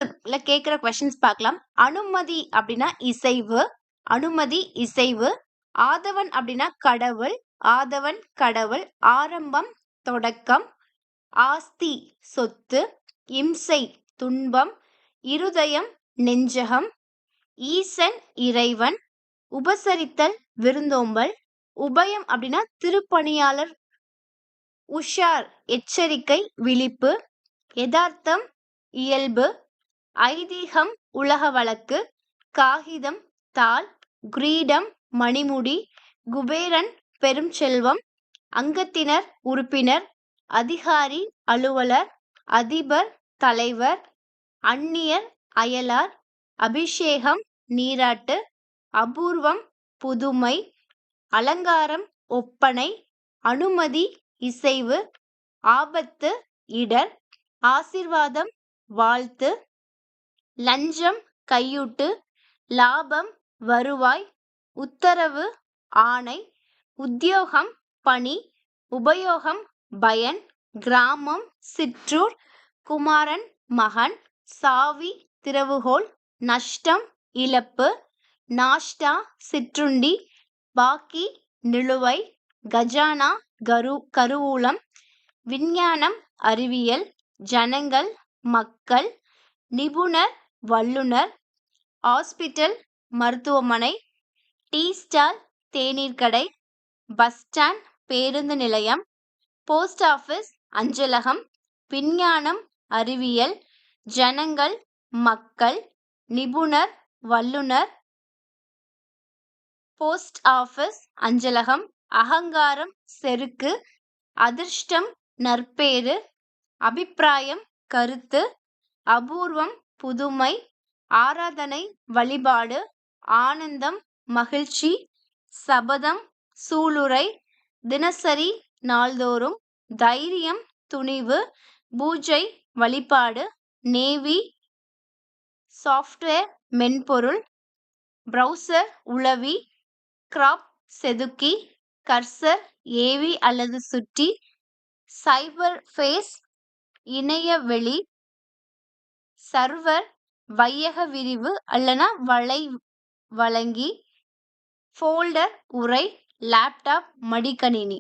கேட்கிற கொஸ்டின்ஸ் பார்க்கலாம். அனுமதி அப்படின்னா இசைவு. அனுமதி இசைவு. ஆதவன் அப்படின்னா கடவுள். ஆதவன் கடவுள். ஆரம்பம் தொடக்கம். ஆஸ்தி சொத்து. இம்சை துன்பம். இருதயம் நெஞ்சகம். ஈசன் இறைவன். உபசரித்தல் விருந்தோம்பல். உபயம் அப்படின்னா திருப்பணியாளர். உஷார் எச்சரிக்கை விழிப்பு. யதார்த்தம் இயல்பு. ஐதீகம் உலக வழக்கு. காகிதம் தாள். கிரீடம் மணிமுடி. குபேரன் பெரும் செல்வம். அங்கத்தினர் உறுப்பினர். அதிகாரி அலுவலர். அதிபர் தலைவர். அந்நியர் அயலார். அபிஷேகம் நீராட்டு. அபூர்வம் புதுமை. அலங்காரம் ஒப்பனை. அனுமதி இசைவு. ஆபத்து இடர். ஆசீர்வாதம் வாழ்த்து. லஞ்சம் கையூட்டு. லாபம் வருவாய். உத்தரவு ஆணை. உத்தியோகம் பணி. உபயோகம் பயன். கிராமம் சிற்றூர். குமாரன் மகன். சாவி திறவுகோல். நஷ்டம் இழப்பு. நாஷ்டா சிற்றுண்டி. பாக்கி நிலுவை. கஜானா கருவூலம். விஞ்ஞானம் அறிவியல். ஜனங்கள் மக்கள். நிபுணர் வல்லுனர். ஹாஸ்பிட்டல் மருத்துவமனை. டீ ஸ்டால் தேநீர் கடை. பஸ் ஸ்டாண்ட் பேருந்து நிலையம். போஸ்ட் ஆஃபீஸ் அஞ்சலகம். விஞ்ஞானம் அறிவியல். ஜனங்கள் மக்கள். நிபுணர் வல்லுனர். போஸ்ட் ஆஃபீஸ் அஞ்சலகம். அகங்காரம் செருக்கு. அதிர்ஷ்டம் நற்பேறு. அபிப்பிராயம் கருத்து. அபூர்வம் புதுமை. ஆராதனை வழிபாடு. ஆனந்தம் மகிழ்ச்சி. சபதம் சூளுரை. தினசரி நாள்தோறும். தைரியம் துணிவு. பூஜை வழிபாடு. நேவி சாஃப்ட்வேர் மென்பொருள். பிரவுசர் உளவி. கிராப் செதுக்கி. கர்சர் ஏவி அல்லது சுட்டி. சைபர் ஃபேஸ் இணையவெளி. சர்வர் வையக விரிவு அல்லனா வழங்கி. ஃபோல்டர் உரை. லேப்டாப் மடிக்கணினி.